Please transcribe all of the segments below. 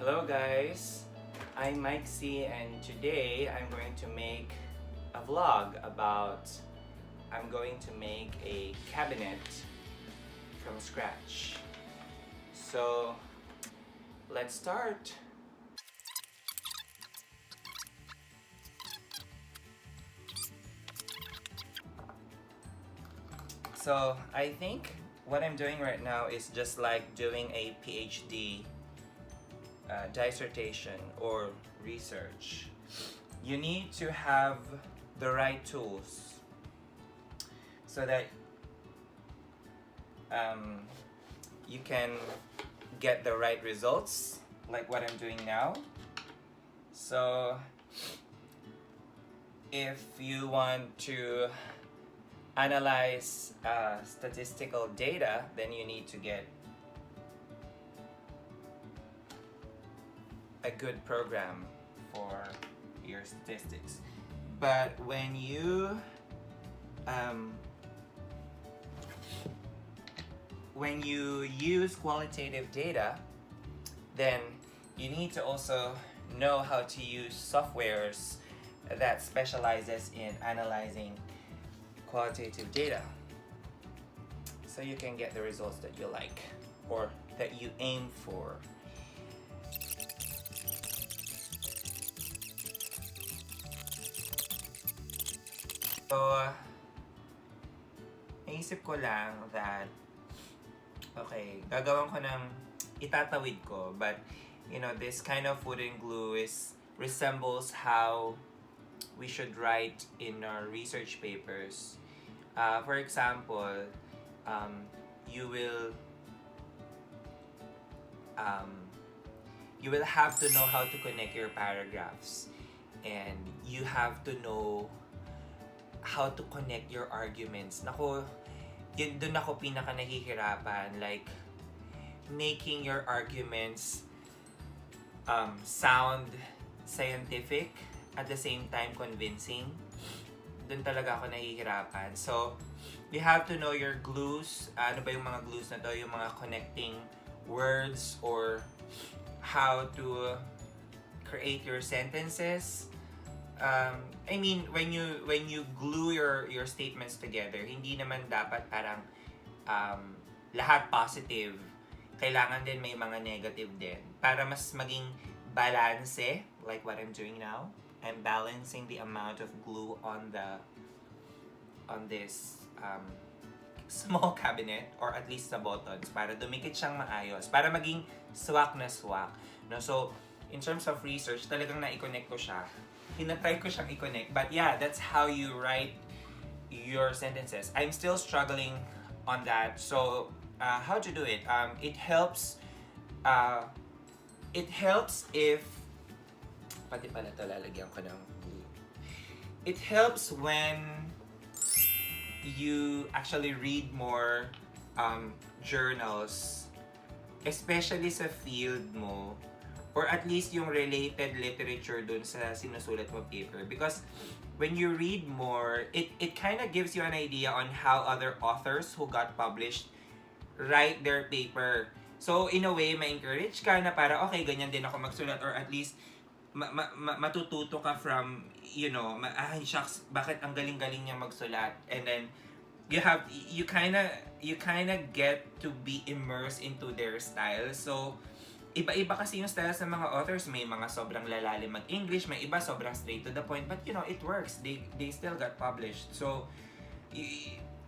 Hello guys, I'm Mike C and today I'm going to make a vlog about I'm going to make a cabinet from scratch. So let's start. So I think what I'm doing right now is just like doing a PhD dissertation or research. You need to have the right tools so that you can get the right results, like what I'm doing now. So if you want to analyze statistical data, then you need to get a good program for your statistics. But when you use qualitative data, then you need to also know how to use softwares that specializes in analyzing qualitative data, so you can get the results that you like or that you aim for. So, naisip ko lang that, okay, gagawin ko ng itatawid ko, but you know, this kind of wooden glue resembles how we should write in our research papers. For example, you will have to know how to connect your paragraphs, and you have to know how to connect your arguments. Nako, yun dun ako pinaka nahihirapan, like making your arguments sound scientific at the same time convincing. Dun talaga ako nahihirapan. So, you have to know your glues. Ano ba yung mga glues na to? Yung mga connecting words or how to create your sentences. I mean, when you glue your statements together, hindi naman dapat parang lahat positive. Kailangan din may mga negative din para mas maging balance, like what I'm doing now. I'm balancing the amount of glue on this small cabinet, or at least sa buttons, para dumikit siyang maayos, para maging swak na swak. No? So, in terms of research, talagang na-connect ko siya. Hinatry ko siyang i-connect. But yeah, that's how you write your sentences. I'm still struggling on that. So, how to do it? It helps if pati pala ito, lalagyan ko ng glue. It helps when you actually read more journals, especially sa field mo, or at least yung related literature dun sa sinusulat mo paper. Because when you read more, it kind of gives you an idea on how other authors who got published write their paper. So, in a way, ma-encourage ka na para, okay, ganyan din ako magsulat, or at least matututo ka from, you know, shucks, bakit ang galing-galing niya magsulat. And then, you kind of get to be immersed into their style. So, iba-iba kasi yung style sa mga authors. May mga sobrang lalalim mag-English, may iba sobrang straight to the point. But, you know, it works. They still got published. So,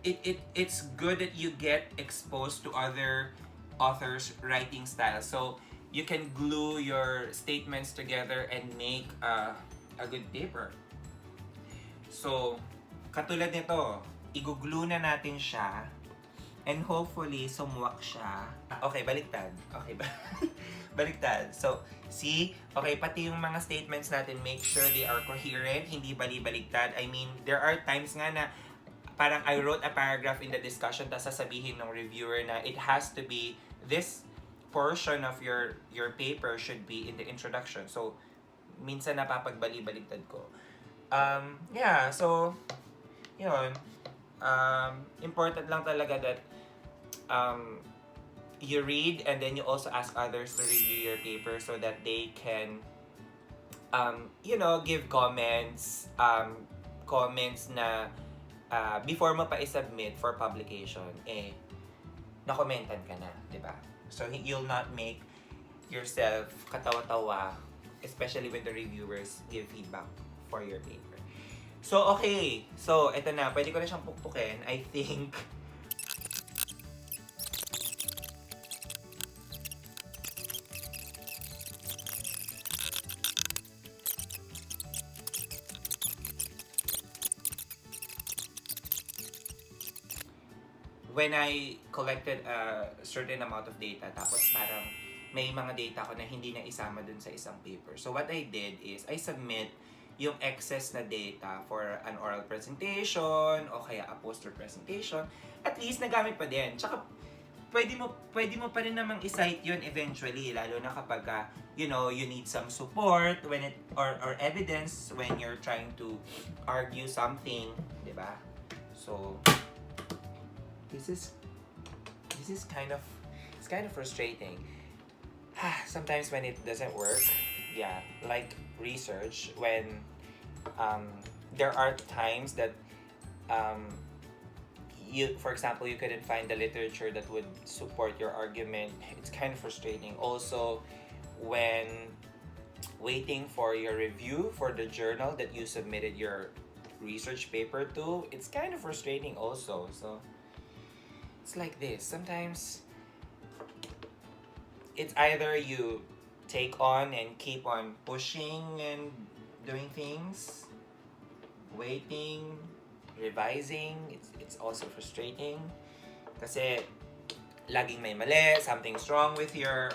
it's good that you get exposed to other authors' writing style. So, you can glue your statements together and make a good paper. So, katulad nito, i-glue na natin siya, and hopefully sumuwak siya. Okay, baliktad. Okay, baliktad. So, see? Okay, pati yung mga statements natin, make sure they are coherent, hindi bali-baliktad. I mean, there are times nga na parang I wrote a paragraph in the discussion, tapos sasabihin ng reviewer na it has to be, this portion of your paper should be in the introduction. So, minsan napapagbali-baliktad ko. Yeah, so, yun. Important lang talaga that you read and then you also ask others to review your paper so that they can give comments na before mo pa i-submit for publication, na-commentan ka na, di ba? So, you'll not make yourself katawa-tawa, especially when the reviewers give feedback for your paper. So, okay. So, eto na. Pwede ko na siyang pukpukin. I think when I collected a certain amount of data, tapos parang may mga data ko na hindi na isama dun sa isang paper. So what I did is, I submit yung excess na data for an oral presentation o kaya a poster presentation. At least nagamit pa din. Tsaka pwede mo pa rin namang i-cite yun eventually, lalo na kapag you need some support when or evidence when you're trying to argue something, di ba? So this is kind of frustrating. Sometimes when it doesn't work, like research, when there are times that for example, you couldn't find the literature that would support your argument. It's kind of frustrating. Also, when waiting for your review for the journal that you submitted your research paper to, it's kind of frustrating also. So it's like this. Sometimes it's either you take on and keep on pushing and doing things, waiting, revising. It's also frustrating kasi laging may mali, something's wrong with your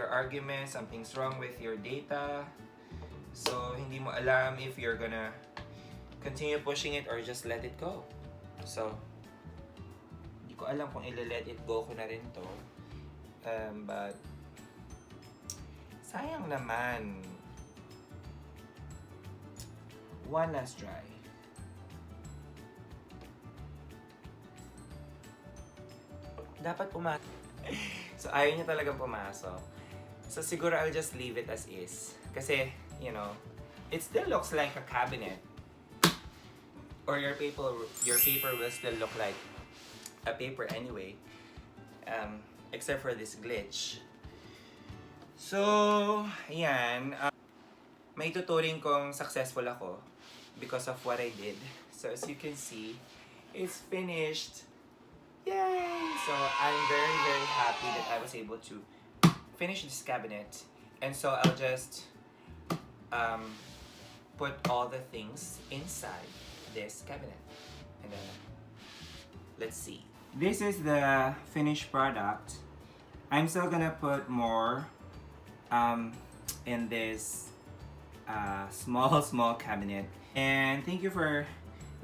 argument, something's wrong with your data. So hindi mo alam if you're gonna continue pushing it or just let it go. So ko alam kung i-let it go ko na rin to. But sayang naman. One last try. Dapat pumasok. So ayaw niya talagang pumasok. So siguro I'll just leave it as is. Kasi, it still looks like a cabinet. Or your paper will still look like a paper anyway, except for this glitch. So, ayan, may tuturing kong successful ako because of what I did. So, as you can see, it's finished. Yay! So, I'm very, very happy that I was able to finish this cabinet. And so, I'll just put all the things inside this cabinet. And then, let's see. This is the finished product. I'm still gonna put more in this small cabinet. And thank you for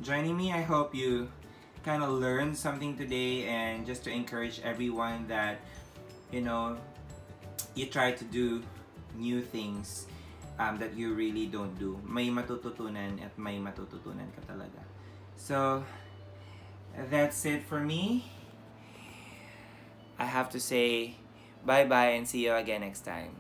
joining me. I hope you kind of learned something today, and just to encourage everyone that you try to do new things that you really don't do. May matututunan at may matututunan ka talaga. So that's it for me. I have to say bye-bye and see you again next time.